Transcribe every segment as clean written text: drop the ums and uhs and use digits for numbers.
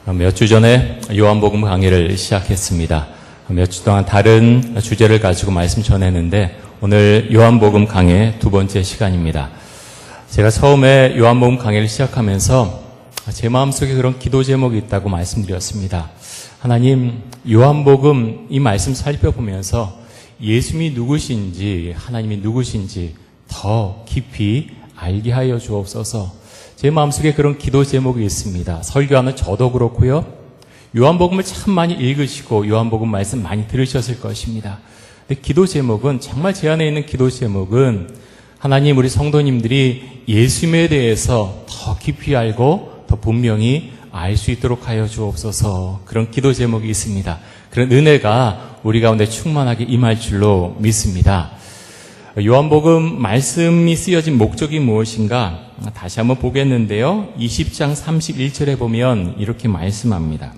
몇 주 전에 요한복음 강의를 시작했습니다. 몇 주 동안 다른 주제를 가지고 말씀 전했는데 오늘 요한복음 강의 두 번째 시간입니다. 제가 처음에 요한복음 강의를 시작하면서 제 마음속에 그런 기도 제목이 있다고 말씀드렸습니다. 하나님, 요한복음 이 말씀 살펴보면서 예수님이 누구신지, 하나님이 누구신지 더 깊이 알게 하여 주옵소서. 제 마음속에 그런 기도 제목이 있습니다. 설교하는 저도 그렇고요. 요한복음을 참 많이 읽으시고 요한복음 말씀 많이 들으셨을 것입니다. 근데 기도 제목은, 정말 제 안에 있는 기도 제목은 하나님, 우리 성도님들이 예수님에 대해서 더 깊이 알고 더 분명히 알 수 있도록 하여 주옵소서. 그런 기도 제목이 있습니다. 그런 은혜가 우리 가운데 충만하게 임할 줄로 믿습니다. 요한복음 말씀이 쓰여진 목적이 무엇인가 다시 한번 보겠는데요. 20장 31절에 보면 이렇게 말씀합니다.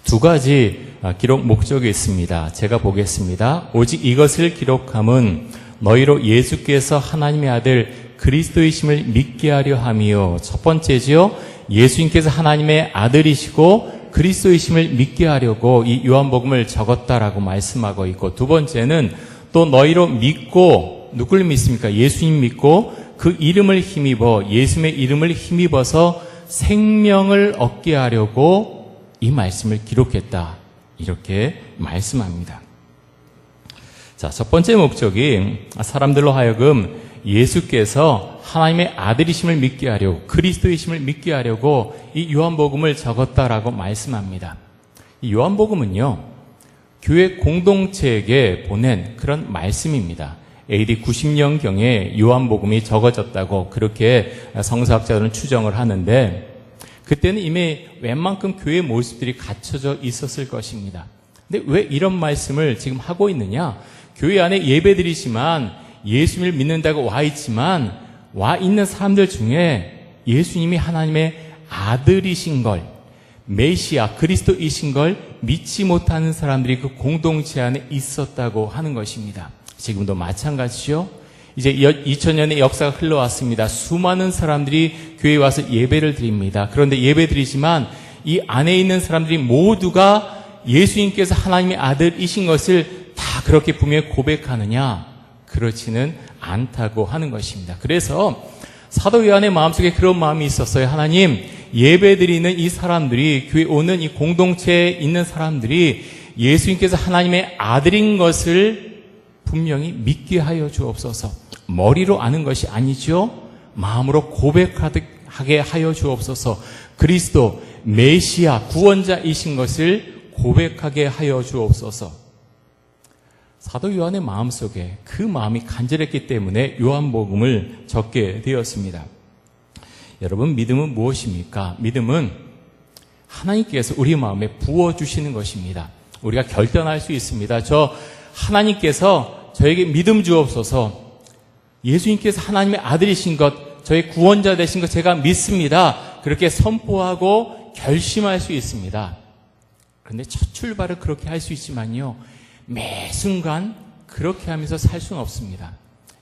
두 가지 기록 목적이 있습니다. 제가 보겠습니다. 오직 이것을 기록함은 너희로 예수께서 하나님의 아들 그리스도이심을 믿게 하려 함이요. 첫 번째지요. 예수님께서 하나님의 아들이시고 그리스도이심을 믿게 하려고 이 요한복음을 적었다라고 말씀하고 있고, 두 번째는 또 너희로 믿고, 누굴 믿습니까? 예수님 믿고 그 이름을 힘입어, 예수님의 이름을 힘입어서 생명을 얻게 하려고 이 말씀을 기록했다. 이렇게 말씀합니다. 자, 첫 번째 목적이 사람들로 하여금 예수께서 하나님의 아들이심을 믿게 하려고, 그리스도이심을 믿게 하려고 이 요한복음을 적었다라고 말씀합니다. 이 요한복음은요, 교회 공동체에게 보낸 그런 말씀입니다. AD 90년경에 요한복음이 적어졌다고 그렇게 성서학자들은 추정을 하는데, 그때는 이미 웬만큼 교회 모습들이 갖춰져 있었을 것입니다. 근데 왜 이런 말씀을 지금 하고 있느냐? 교회 안에 예배드리지만, 예수님을 믿는다고 와 있지만, 와 있는 사람들 중에 예수님이 하나님의 아들이신 걸, 메시아 그리스도이신 걸 믿지 못하는 사람들이 그 공동체 안에 있었다고 하는 것입니다. 지금도 마찬가지죠. 이제 2000년의 역사가 흘러왔습니다. 수많은 사람들이 교회에 와서 예배를 드립니다. 그런데 예배 드리지만 이 안에 있는 사람들이 모두가 예수님께서 하나님의 아들이신 것을 다 그렇게 분명히 고백하느냐? 그렇지는 않다고 하는 것입니다. 그래서 사도 요한의 마음속에 그런 마음이 있었어요. 하나님, 예배드리는 이 사람들이, 교회 오는 이 공동체에 있는 사람들이 예수님께서 하나님의 아들인 것을 분명히 믿게 하여 주옵소서. 머리로 아는 것이 아니죠. 마음으로 고백하게 하여 주옵소서. 그리스도 메시아 구원자이신 것을 고백하게 하여 주옵소서. 사도 요한의 마음속에 그 마음이 간절했기 때문에 요한복음을 적게 되었습니다. 여러분, 믿음은 무엇입니까? 믿음은 하나님께서 우리 마음에 부어주시는 것입니다. 우리가 결단할 수 있습니다. 하나님께서 저에게 믿음 주옵소서. 예수님께서 하나님의 아들이신 것, 저의 구원자 되신 것 제가 믿습니다. 그렇게 선포하고 결심할 수 있습니다. 그런데 첫 출발을 그렇게 할 수 있지만요, 매 순간 그렇게 하면서 살 수는 없습니다.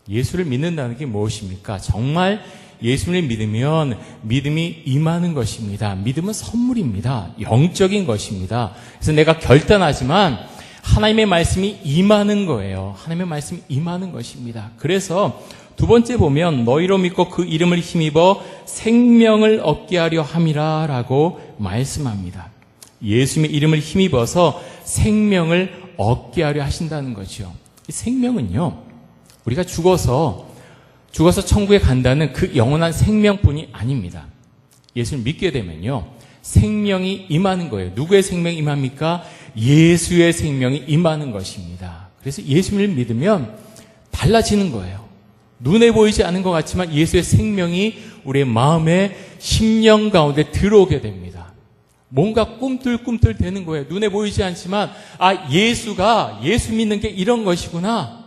예수를 믿는다는 게 무엇입니까? 정말 예수를 믿으면 믿음이 임하는 것입니다. 믿음은 선물입니다. 영적인 것입니다. 그래서 내가 결단하지만 하나님의 말씀이 임하는 거예요. 하나님의 말씀이 임하는 것입니다. 그래서 두 번째 보면 너희로 믿고 그 이름을 힘입어 생명을 얻게 하려 함이라 라고 말씀합니다. 예수님의 이름을 힘입어서 생명을 얻게 하려 하신다는 거죠. 이 생명은요, 우리가 죽어서 천국에 간다는 그 영원한 생명뿐이 아닙니다. 예수를 믿게 되면요, 생명이 임하는 거예요. 누구의 생명이 임합니까? 예수의 생명이 임하는 것입니다. 그래서 예수를 믿으면 달라지는 거예요. 눈에 보이지 않은 것 같지만 예수의 생명이 우리의 마음에, 심령 가운데 들어오게 됩니다. 뭔가 꿈틀꿈틀 되는 거예요. 눈에 보이지 않지만, 예수 믿는 게 이런 것이구나.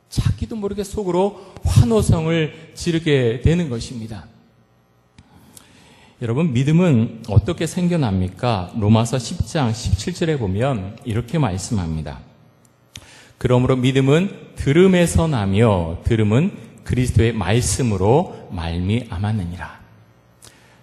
자기도 모르게 속으로 환호성을 지르게 되는 것입니다. 여러분, 믿음은 어떻게 생겨납니까? 로마서 10장 17절에 보면 이렇게 말씀합니다. 그러므로 믿음은 들음에서 나며 들음은 그리스도의 말씀으로 말미암았느니라.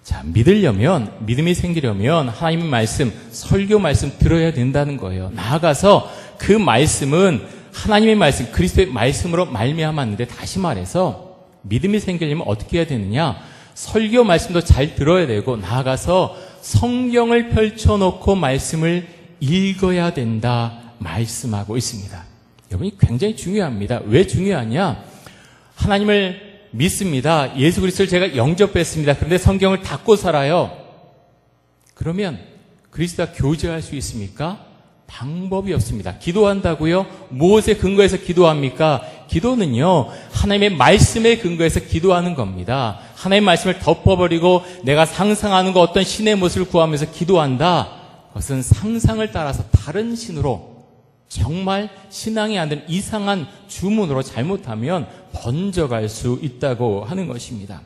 자, 믿음이 생기려면 하나님의 말씀, 설교 말씀 들어야 된다는 거예요. 나아가서 그 말씀은 하나님의 말씀, 그리스도의 말씀으로 말미암았는데, 다시 말해서 믿음이 생기려면 어떻게 해야 되느냐? 설교 말씀도 잘 들어야 되고, 나아가서 성경을 펼쳐놓고 말씀을 읽어야 된다 말씀하고 있습니다. 여러분이 굉장히 중요합니다. 왜 중요하냐? 하나님을 믿습니다. 예수 그리스도를 제가 영접했습니다. 그런데 성경을 닫고 살아요. 그러면 그리스도와 교제할 수 있습니까? 방법이 없습니다. 기도한다고요? 무엇에 근거해서 기도합니까? 기도는요, 하나님의 말씀에 근거해서 기도하는 겁니다. 하나님의 말씀을 덮어버리고 내가 상상하는 것, 어떤 신의 모습을 구하면서 기도한다. 그것은 상상을 따라서 다른 신으로, 정말 신앙이 안 되는 이상한 주문으로 잘못하면 번져갈 수 있다고 하는 것입니다.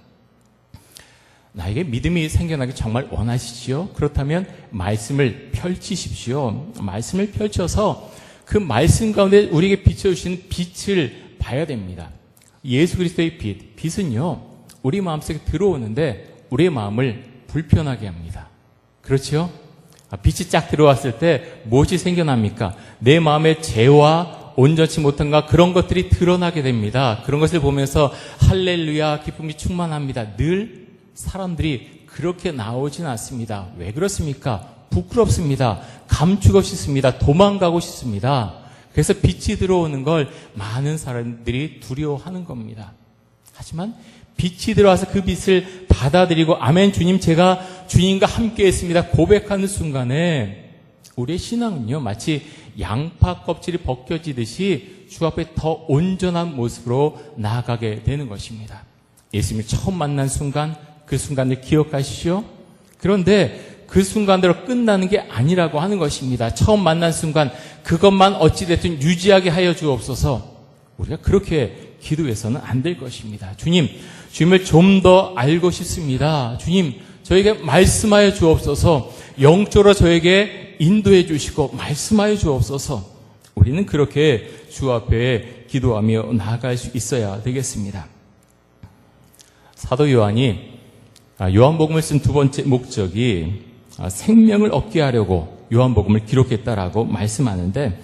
나에게 믿음이 생겨나기 정말 원하시지요? 그렇다면 말씀을 펼치십시오. 말씀을 펼쳐서 그 말씀 가운데 우리에게 비춰주시는 빛을 봐야 됩니다. 예수 그리스도의 빛은요, 우리 마음속에 들어오는데 우리의 마음을 불편하게 합니다. 그렇죠? 빛이 쫙 들어왔을 때 무엇이 생겨납니까? 내 마음의 죄와 온전치 못한 것, 그런 것들이 드러나게 됩니다. 그런 것을 보면서 할렐루야, 기쁨이 충만합니다. 늘 사람들이 그렇게 나오진 않습니다. 왜 그렇습니까? 부끄럽습니다. 감추고 싶습니다. 도망가고 싶습니다. 그래서 빛이 들어오는 걸 많은 사람들이 두려워하는 겁니다. 하지만 빛이 들어와서 그 빛을 받아들이고, 아멘 주님, 제가 주님과 함께 했습니다, 고백하는 순간에 우리의 신앙은요, 마치 양파 껍질이 벗겨지듯이 주 앞에 더 온전한 모습으로 나아가게 되는 것입니다. 예수님을 처음 만난 순간, 그 순간을 기억하시죠? 그런데 그 순간대로 끝나는 게 아니라고 하는 것입니다. 처음 만난 순간 그것만 어찌됐든 유지하게 하여 주옵소서. 우리가 그렇게 기도해서는 안 될 것입니다. 주님을 좀 더 알고 싶습니다. 주님, 저에게 말씀하여 주옵소서. 영적으로 저에게 인도해 주시고 말씀하여 주옵소서. 우리는 그렇게 주 앞에 기도하며 나아갈 수 있어야 되겠습니다. 사도 요한이 요한복음을 쓴 두 번째 목적이 생명을 얻게 하려고 요한복음을 기록했다라고 말씀하는데,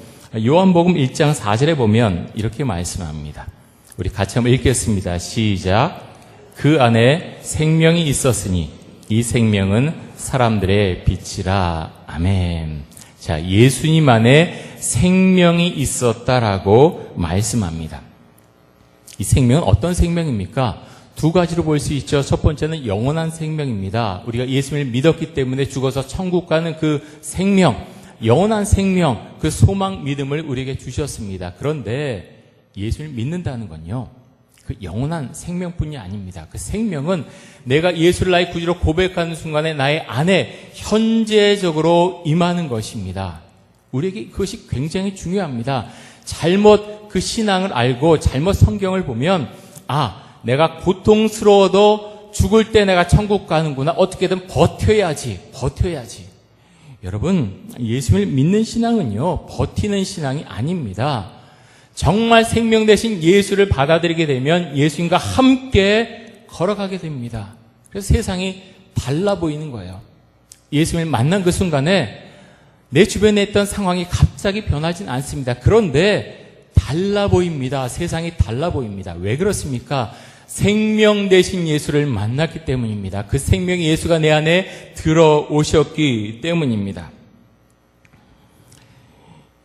요한복음 1장 4절에 보면 이렇게 말씀합니다. 우리 같이 한번 읽겠습니다. 시작. 그 안에 생명이 있었으니 이 생명은 사람들의 빛이라. 아멘. 자, 예수님 안에 생명이 있었다라고 말씀합니다. 이 생명은 어떤 생명입니까? 두 가지로 볼 수 있죠. 첫 번째는 영원한 생명입니다. 우리가 예수님을 믿었기 때문에 죽어서 천국 가는 그 생명, 영원한 생명, 그 소망 믿음을 우리에게 주셨습니다. 그런데 예수님을 믿는다는 건요, 그 영원한 생명뿐이 아닙니다. 그 생명은 내가 예수를 나의 구주로 고백하는 순간에 나의 안에 현재적으로 임하는 것입니다. 우리에게 그것이 굉장히 중요합니다. 잘못 그 신앙을 알고 잘못 성경을 보면, 내가 고통스러워도 죽을 때 내가 천국 가는구나, 어떻게든 버텨야지. 여러분, 예수님을 믿는 신앙은요, 버티는 신앙이 아닙니다. 정말 생명 되신 예수를 받아들이게 되면 예수님과 함께 걸어가게 됩니다. 그래서 세상이 달라 보이는 거예요. 예수님을 만난 그 순간에 내 주변에 있던 상황이 갑자기 변하진 않습니다. 그런데 달라 보입니다. 세상이 달라 보입니다. 왜 그렇습니까? 생명 되신 예수를 만났기 때문입니다. 그 생명의 예수가 내 안에 들어오셨기 때문입니다.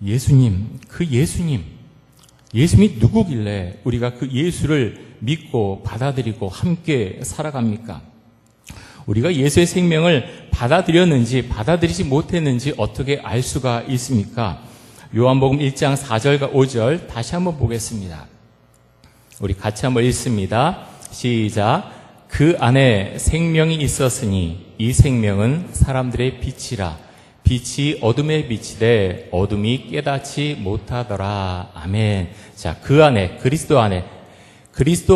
예수님이 누구길래 우리가 그 예수를 믿고 받아들이고 함께 살아갑니까? 우리가 예수의 생명을 받아들였는지 받아들이지 못했는지 어떻게 알 수가 있습니까? 요한복음 1장 4절과 5절 다시 한번 보겠습니다. 우리 같이 한번 읽습니다. 시작. 그 안에 생명이 있었으니 이 생명은 사람들의 빛이라. 빛이 어둠의 빛이되 어둠이 깨닫지 못하더라. 아멘. 자, 그 안에, 그리스도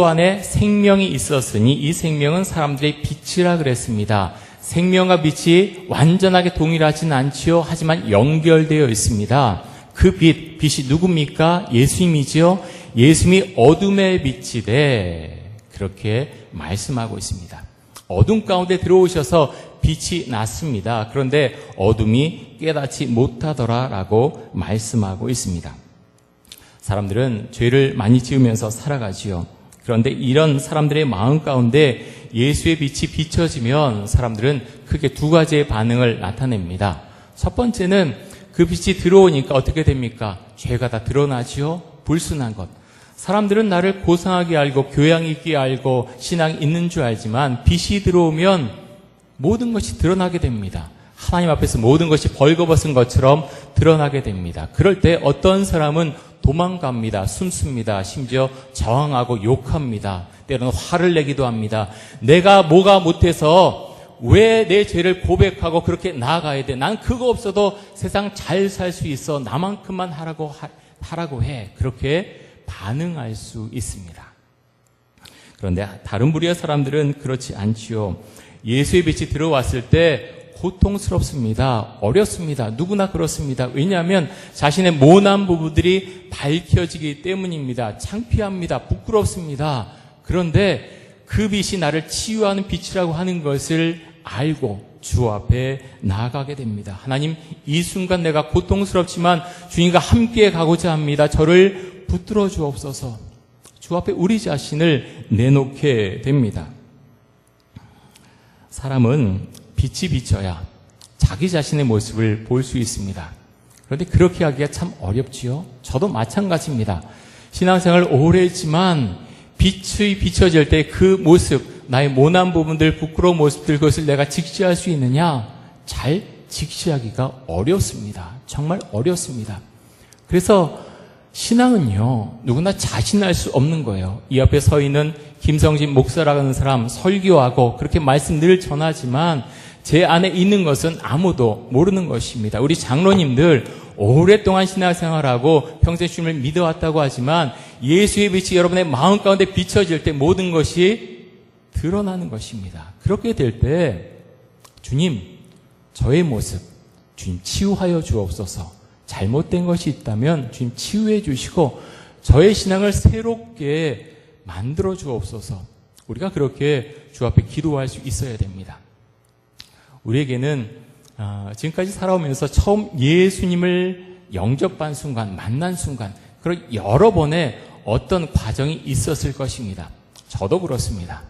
안에 생명이 있었으니 이 생명은 사람들의 빛이라 그랬습니다. 생명과 빛이 완전하게 동일하진 않지요. 하지만 연결되어 있습니다. 그 빛이 누굽니까? 예수님이지요. 예수님이 어둠의 빛이되 그렇게 말씀하고 있습니다. 어둠 가운데 들어오셔서 빛이 났습니다. 그런데 어둠이 깨닫지 못하더라라고 말씀하고 있습니다. 사람들은 죄를 많이 지으면서 살아가지요. 그런데 이런 사람들의 마음 가운데 예수의 빛이 비춰지면 사람들은 크게 두 가지의 반응을 나타냅니다. 첫 번째는 그 빛이 들어오니까 어떻게 됩니까? 죄가 다 드러나지요. 불순한 것. 사람들은 나를 고상하게 알고 교양 있게 알고 신앙이 있는 줄 알지만 빛이 들어오면 모든 것이 드러나게 됩니다. 하나님 앞에서 모든 것이 벌거벗은 것처럼 드러나게 됩니다. 그럴 때 어떤 사람은 도망갑니다. 숨습니다. 심지어 저항하고 욕합니다. 때로는 화를 내기도 합니다. 내가 뭐가 못해서 왜 내 죄를 고백하고 그렇게 나아가야 돼? 난 그거 없어도 세상 잘 살 수 있어. 나만큼만 하라고 해. 그렇게 반응할 수 있습니다. 그런데 다른 부류의 사람들은 그렇지 않지요. 예수의 빛이 들어왔을 때 고통스럽습니다. 어렵습니다. 누구나 그렇습니다. 왜냐하면 자신의 모난 부분들이 밝혀지기 때문입니다. 창피합니다. 부끄럽습니다. 그런데 그 빛이 나를 치유하는 빛이라고 하는 것을 알고 주 앞에 나아가게 됩니다. 하나님, 이 순간 내가 고통스럽지만 주님과 함께 가고자 합니다. 저를 붙들어 주옵소서. 주 앞에 우리 자신을 내놓게 됩니다. 사람은 빛이 비쳐야 자기 자신의 모습을 볼 수 있습니다. 그런데 그렇게 하기가 참 어렵지요. 저도 마찬가지입니다. 신앙생활을 오래 했지만 빛이 비춰질 때 그 모습, 나의 모난 부분들, 부끄러운 모습들, 그것을 내가 직시할 수 있느냐? 잘 직시하기가 어렵습니다. 정말 어렵습니다. 그래서 신앙은요, 누구나 자신할 수 없는 거예요. 이 앞에 서 있는 김성진 목사라는 사람 설교하고 그렇게 말씀 늘 전하지만 제 안에 있는 것은 아무도 모르는 것입니다. 우리 장로님들 오랫동안 신앙생활하고 평생 주님을 믿어왔다고 하지만 예수의 빛이 여러분의 마음 가운데 비춰질 때 모든 것이 드러나는 것입니다. 그렇게 될 때 주님, 저의 모습 주님 치유하여 주옵소서. 잘못된 것이 있다면 주님 치유해 주시고 저의 신앙을 새롭게 만들어 주옵소서. 우리가 그렇게 주 앞에 기도할 수 있어야 됩니다. 우리에게는 지금까지 살아오면서 처음 예수님을 영접한 순간, 만난 순간, 그런 여러 번의 어떤 과정이 있었을 것입니다. 저도 그렇습니다.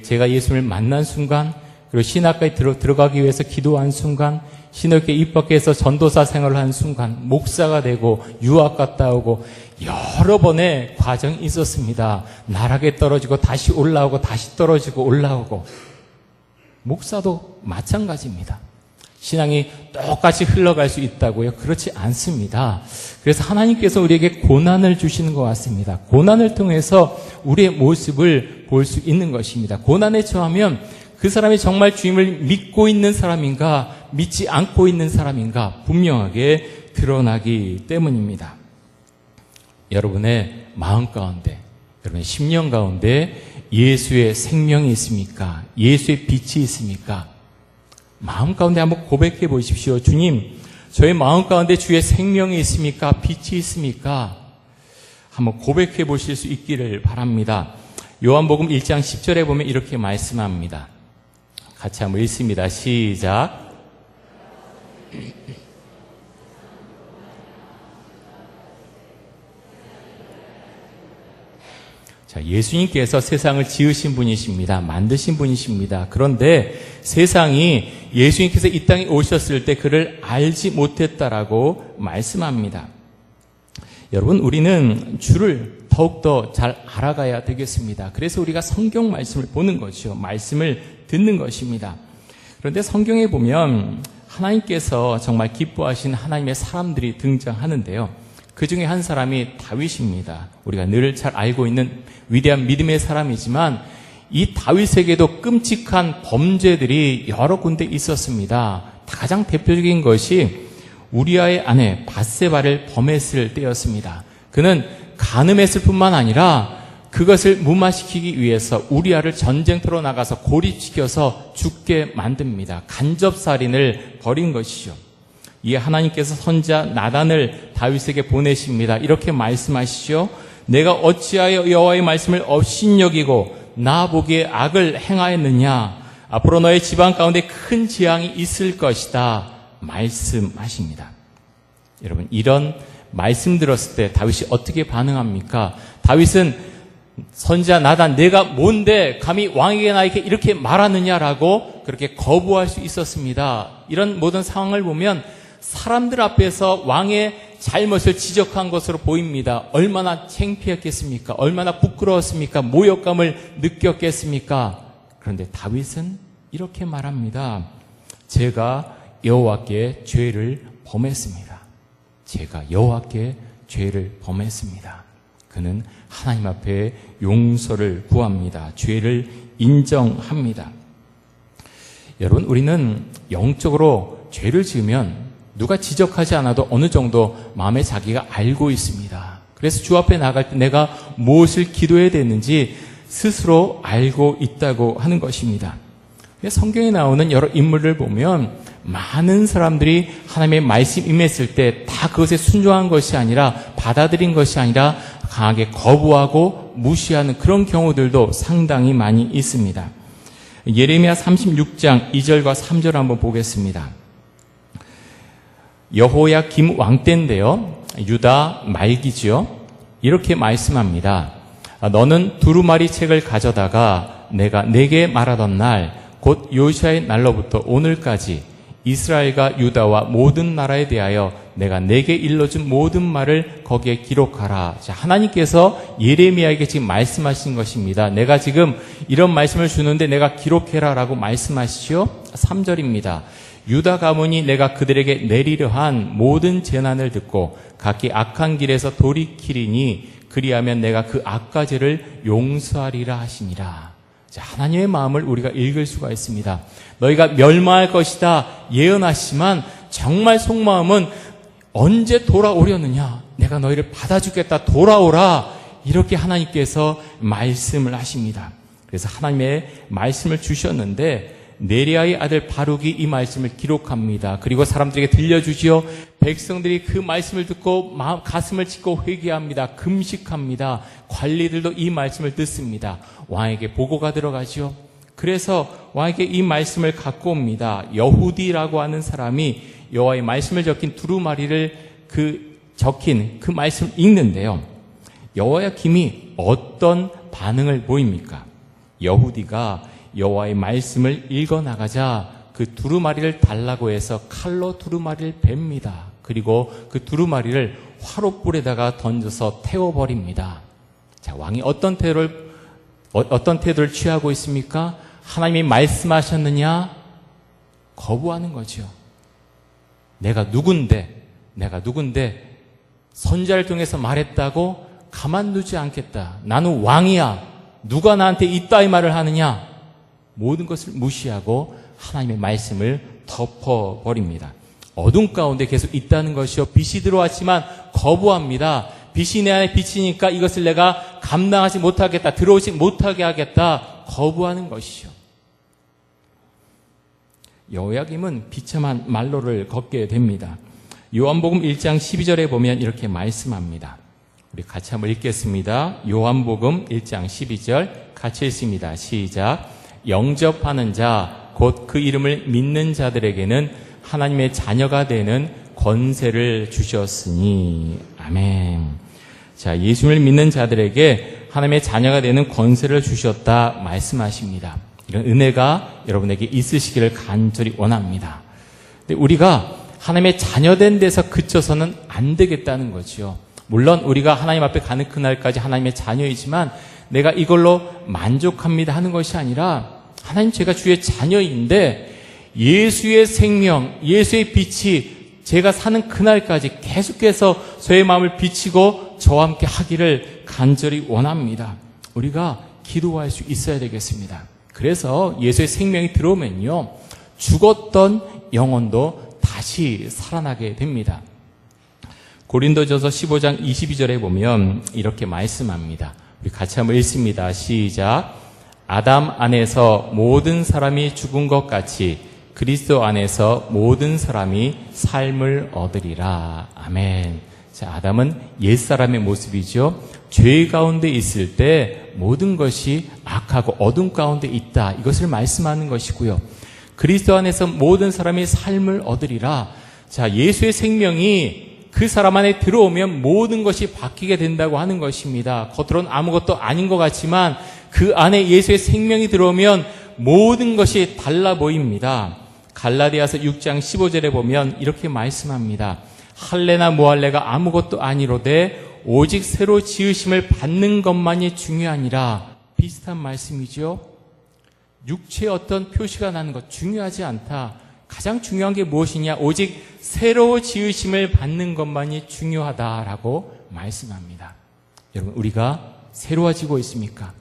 제가 예수님을 만난 순간, 그리고 신학교에 들어가기 위해서 기도한 순간, 신학교에 입학해서 전도사 생활을 한 순간, 목사가 되고 유학 갔다 오고 여러 번의 과정이 있었습니다. 나락에 떨어지고 다시 올라오고 다시 떨어지고 올라오고. 목사도 마찬가지입니다. 신앙이 똑같이 흘러갈 수 있다고요? 그렇지 않습니다. 그래서 하나님께서 우리에게 고난을 주시는 것 같습니다. 고난을 통해서 우리의 모습을 볼 수 있는 것입니다. 고난에 처하면 그 사람이 정말 주님을 믿고 있는 사람인가, 믿지 않고 있는 사람인가 분명하게 드러나기 때문입니다. 여러분의 마음 가운데, 여러분의 심령 가운데 예수의 생명이 있습니까? 예수의 빛이 있습니까? 마음 가운데 한번 고백해 보십시오. 주님, 저의 마음 가운데 주의 생명이 있습니까? 빛이 있습니까? 한번 고백해 보실 수 있기를 바랍니다. 요한복음 1장 10절에 보면 이렇게 말씀합니다. 같이 한번 읽습니다. 시작. 자, 예수님께서 세상을 지으신 분이십니다. 만드신 분이십니다. 그런데 세상이 예수님께서 이 땅에 오셨을 때 그를 알지 못했다라고 말씀합니다. 여러분, 우리는 주를 더욱더 잘 알아가야 되겠습니다. 그래서 우리가 성경 말씀을 보는 것이요, 말씀을 듣는 것입니다. 그런데 성경에 보면 하나님께서 정말 기뻐하신 하나님의 사람들이 등장하는데요. 그 중에 한 사람이 다윗입니다. 우리가 늘 잘 알고 있는 위대한 믿음의 사람이지만 이 다윗에게도 끔찍한 범죄들이 여러 군데 있었습니다. 가장 대표적인 것이 우리아의 아내 밧세바를 범했을 때였습니다. 그는 간음했을 뿐만 아니라 그것을 무마시키기 위해서 우리아를 전쟁터로 나가서 고립시켜서 죽게 만듭니다. 간접살인을 벌인 것이죠. 이에 하나님께서 선지자 나단을 다윗에게 보내십니다. 이렇게 말씀하시죠. 내가 어찌하여 여호와의 말씀을 업신여기고 나 보기에 악을 행하였느냐? 앞으로 너의 집안 가운데 큰 재앙이 있을 것이다 말씀하십니다. 여러분, 이런 말씀 들었을 때 다윗이 어떻게 반응합니까? 다윗은 선지자 나단, 내가 뭔데 감히 왕에게 나에게 이렇게 말하느냐라고 그렇게 거부할 수 있었습니다. 이런 모든 상황을 보면 사람들 앞에서 왕의 잘못을 지적한 것으로 보입니다. 얼마나 창피했겠습니까? 얼마나 부끄러웠습니까? 모욕감을 느꼈겠습니까? 그런데 다윗은 이렇게 말합니다. 제가 여호와께 죄를 범했습니다. 제가 여호와께 죄를 범했습니다. 그는 하나님 앞에 용서를 구합니다. 죄를 인정합니다. 여러분, 우리는 영적으로 죄를 지으면 누가 지적하지 않아도 어느 정도 마음에 자기가 알고 있습니다. 그래서 주 앞에 나갈 때 내가 무엇을 기도해야 되는지 스스로 알고 있다고 하는 것입니다. 성경에 나오는 여러 인물을 보면 많은 사람들이 하나님의 말씀 임했을 때 다 그것에 순종한 것이 아니라, 받아들인 것이 아니라 강하게 거부하고 무시하는 그런 경우들도 상당히 많이 있습니다. 예레미야 36장 2절과 3절 한번 보겠습니다. 여호야김 왕 때인데요, 유다 말기지요. 이렇게 말씀합니다. 너는 두루마리 책을 가져다가 내가 내게 말하던 날, 곧 요시아의 날로부터 오늘까지 이스라엘과 유다와 모든 나라에 대하여 내가 내게 일러준 모든 말을 거기에 기록하라. 자, 하나님께서 예레미야에게 지금 말씀하신 것입니다. 내가 지금 이런 말씀을 주는데 내가 기록해라 라고 말씀하시죠. 3절입니다. 유다 가문이 내가 그들에게 내리려 한 모든 재난을 듣고 각기 악한 길에서 돌이키리니 그리하면 내가 그 악가죄를 용서하리라 하시니라. 자, 하나님의 마음을 우리가 읽을 수가 있습니다. 너희가 멸망할 것이다 예언하시지만 정말 속마음은 언제 돌아오려느냐? 내가 너희를 받아주겠다, 돌아오라. 이렇게 하나님께서 말씀을 하십니다. 그래서 하나님의 말씀을 주셨는데 네리아의 아들 바룩이 이 말씀을 기록합니다. 그리고 사람들에게 들려주지요. 백성들이 그 말씀을 듣고 가슴을 찢고 회개합니다. 금식합니다. 관리들도 이 말씀을 듣습니다. 왕에게 보고가 들어가지요. 그래서 왕에게 이 말씀을 갖고 옵니다. 여후디라고 하는 사람이 여호와의 말씀을 적힌 두루마리를 적힌 그 말씀을 읽는데요. 여호야김이 어떤 반응을 보입니까? 여후디가 여호와의 말씀을 읽어나가자 그 두루마리를 달라고 해서 칼로 두루마리를 뱁니다. 그리고 그 두루마리를 화롯불에다가 던져서 태워버립니다. 자, 왕이 어떤 태도를 취하고 있습니까? 하나님이 말씀하셨느냐? 거부하는 거죠. 내가 누군데 선지자를 통해서 말했다고 가만두지 않겠다. 나는 왕이야. 누가 나한테 이따위 말을 하느냐? 모든 것을 무시하고 하나님의 말씀을 덮어버립니다. 어둠 가운데 계속 있다는 것이요. 빛이 들어왔지만 거부합니다. 빛이 내 안에 비치니까 이것을 내가 감당하지 못하겠다. 들어오지 못하게 하겠다. 거부하는 것이죠. 여호야김은 비참한 말로를 걷게 됩니다. 요한복음 1장 12절에 보면 이렇게 말씀합니다. 우리 같이 한번 읽겠습니다. 요한복음 1장 12절 같이 읽습니다. 시작. 영접하는 자, 곧 그 이름을 믿는 자들에게는 하나님의 자녀가 되는 권세를 주셨으니. 아멘. 자, 예수를 믿는 자들에게 하나님의 자녀가 되는 권세를 주셨다 말씀하십니다. 이런 은혜가 여러분에게 있으시기를 간절히 원합니다. 근데 우리가 하나님의 자녀된 데서 그쳐서는 안 되겠다는 거죠. 물론 우리가 하나님 앞에 가는 그날까지 하나님의 자녀이지만 내가 이걸로 만족합니다 하는 것이 아니라, 하나님, 제가 주의 자녀인데 예수의 생명, 예수의 빛이 제가 사는 그날까지 계속해서 저의 마음을 비치고 저와 함께 하기를 간절히 원합니다. 우리가 기도할 수 있어야 되겠습니다. 그래서 예수의 생명이 들어오면요, 죽었던 영혼도 다시 살아나게 됩니다. 고린도전서 15장 22절에 보면 이렇게 말씀합니다. 우리 같이 한번 읽습니다. 시작. 아담 안에서 모든 사람이 죽은 것 같이 그리스도 안에서 모든 사람이 삶을 얻으리라. 아멘. 자, 아담은 옛사람의 모습이죠. 죄 가운데 있을 때 모든 것이 악하고 어둠 가운데 있다. 이것을 말씀하는 것이고요. 그리스도 안에서 모든 사람이 삶을 얻으리라. 자, 예수의 생명이 그 사람 안에 들어오면 모든 것이 바뀌게 된다고 하는 것입니다. 겉으로는 아무것도 아닌 것 같지만 그 안에 예수의 생명이 들어오면 모든 것이 달라 보입니다. 갈라디아서 6장 15절에 보면 이렇게 말씀합니다. 할례나 무할례가 아무것도 아니로되 오직 새로 지으심을 받는 것만이 중요하니라. 비슷한 말씀이죠. 육체의 어떤 표시가 나는 것 중요하지 않다. 가장 중요한 게 무엇이냐? 오직 새로 지으심을 받는 것만이 중요하다라고 말씀합니다. 여러분, 우리가 새로워지고 있습니까?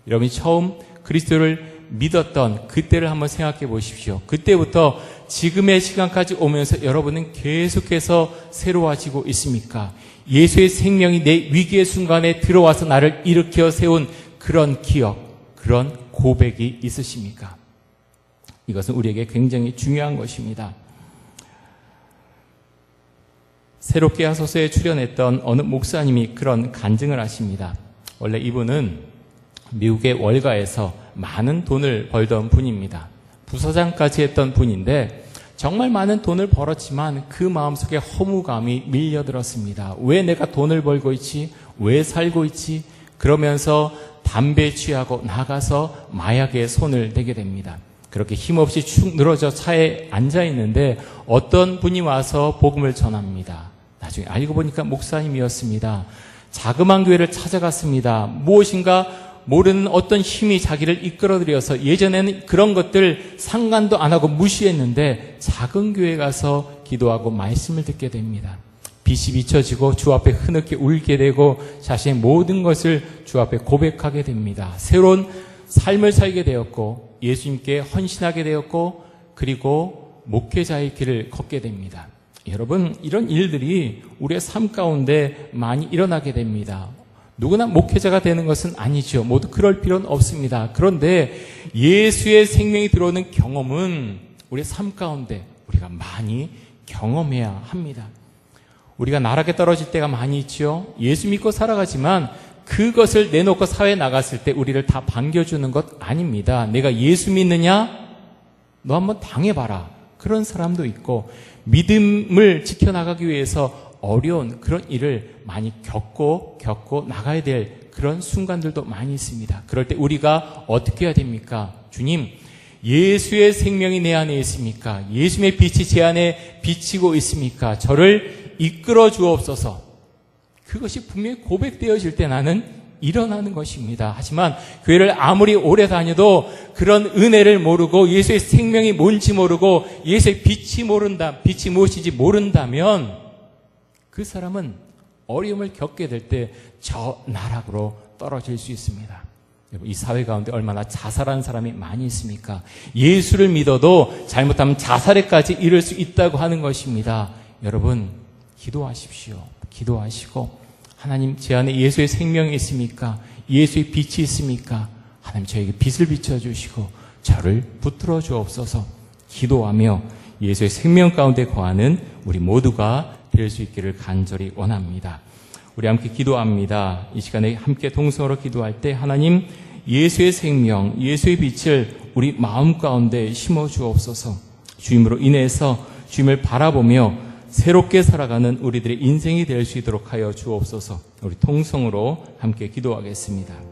여러분이 처음 그리스도를 믿었던 그때를 한번 생각해 보십시오. 그때부터 지금의 시간까지 오면서 여러분은 계속해서 새로워지고 있습니까? 예수의 생명이 내 위기의 순간에 들어와서 나를 일으켜 세운 그런 기억, 그런 고백이 있으십니까? 이것은 우리에게 굉장히 중요한 것입니다. 새롭게 하소서에 출연했던 어느 목사님이 그런 간증을 하십니다. 원래 이분은 미국의 월가에서 많은 돈을 벌던 분입니다. 부서장까지 했던 분인데 정말 많은 돈을 벌었지만 그 마음속에 허무감이 밀려들었습니다. 왜 내가 돈을 벌고 있지? 왜 살고 있지? 그러면서 담배 취하고 나가서 마약에 손을 대게 됩니다. 그렇게 힘없이 축 늘어져 차에 앉아 있는데 어떤 분이 와서 복음을 전합니다. 나중에 알고 보니까 목사님이었습니다. 자그마한 교회를 찾아갔습니다. 무엇인가 모르는 어떤 힘이 자기를 이끌어들여서 예전에는 그런 것들 상관도 안 하고 무시했는데 작은 교회에 가서 기도하고 말씀을 듣게 됩니다. 빛이 비춰지고 주 앞에 흐느끼 울게 되고 자신의 모든 것을 주 앞에 고백하게 됩니다. 새로운 삶을 살게 되었고 예수님께 헌신하게 되었고 그리고 목회자의 길을 걷게 됩니다. 여러분, 이런 일들이 우리의 삶 가운데 많이 일어나게 됩니다. 누구나 목회자가 되는 것은 아니죠. 모두 그럴 필요는 없습니다. 그런데 예수의 생명이 들어오는 경험은 우리의 삶 가운데 우리가 많이 경험해야 합니다. 우리가 나락에 떨어질 때가 많이 있죠. 예수 믿고 살아가지만 그것을 내놓고 사회에 나갔을 때 우리를 다 반겨주는 것 아닙니다. 내가 예수 믿느냐? 너 한번 당해봐라. 그런 사람도 있고 믿음을 지켜나가기 위해서 어려운 그런 일을 많이 겪고 나가야 될 그런 순간들도 많이 있습니다. 그럴 때 우리가 어떻게 해야 됩니까? 주님, 예수의 생명이 내 안에 있습니까? 예수의 빛이 제 안에 비치고 있습니까? 저를 이끌어 주옵소서. 그것이 분명히 고백되어질 때 나는 일어나는 것입니다. 하지만 교회를 아무리 오래 다녀도 그런 은혜를 모르고 예수의 생명이 뭔지 모르고 예수의 빛이 무엇인지 모른다면 그 사람은 어려움을 겪게 될 때 저 나락으로 떨어질 수 있습니다. 이 사회 가운데 얼마나 자살한 사람이 많이 있습니까? 예수를 믿어도 잘못하면 자살에까지 이를 수 있다고 하는 것입니다. 여러분, 기도하십시오. 기도하시고 하나님, 제 안에 예수의 생명이 있습니까? 예수의 빛이 있습니까? 하나님, 저에게 빛을 비춰주시고 저를 붙들어 주옵소서. 기도하며 예수의 생명 가운데 거하는 우리 모두가 될 수 있기를 간절히 원합니다. 우리 함께 기도합니다. 이 시간에 함께 동성으로 기도할 때 하나님, 예수의 생명, 예수의 빛을 우리 마음 가운데 심어 주옵소서. 주임으로 인해서 주임을 바라보며 새롭게 살아가는 우리들의 인생이 될 수 있도록 하여 주옵소서. 우리 통성으로 함께 기도하겠습니다.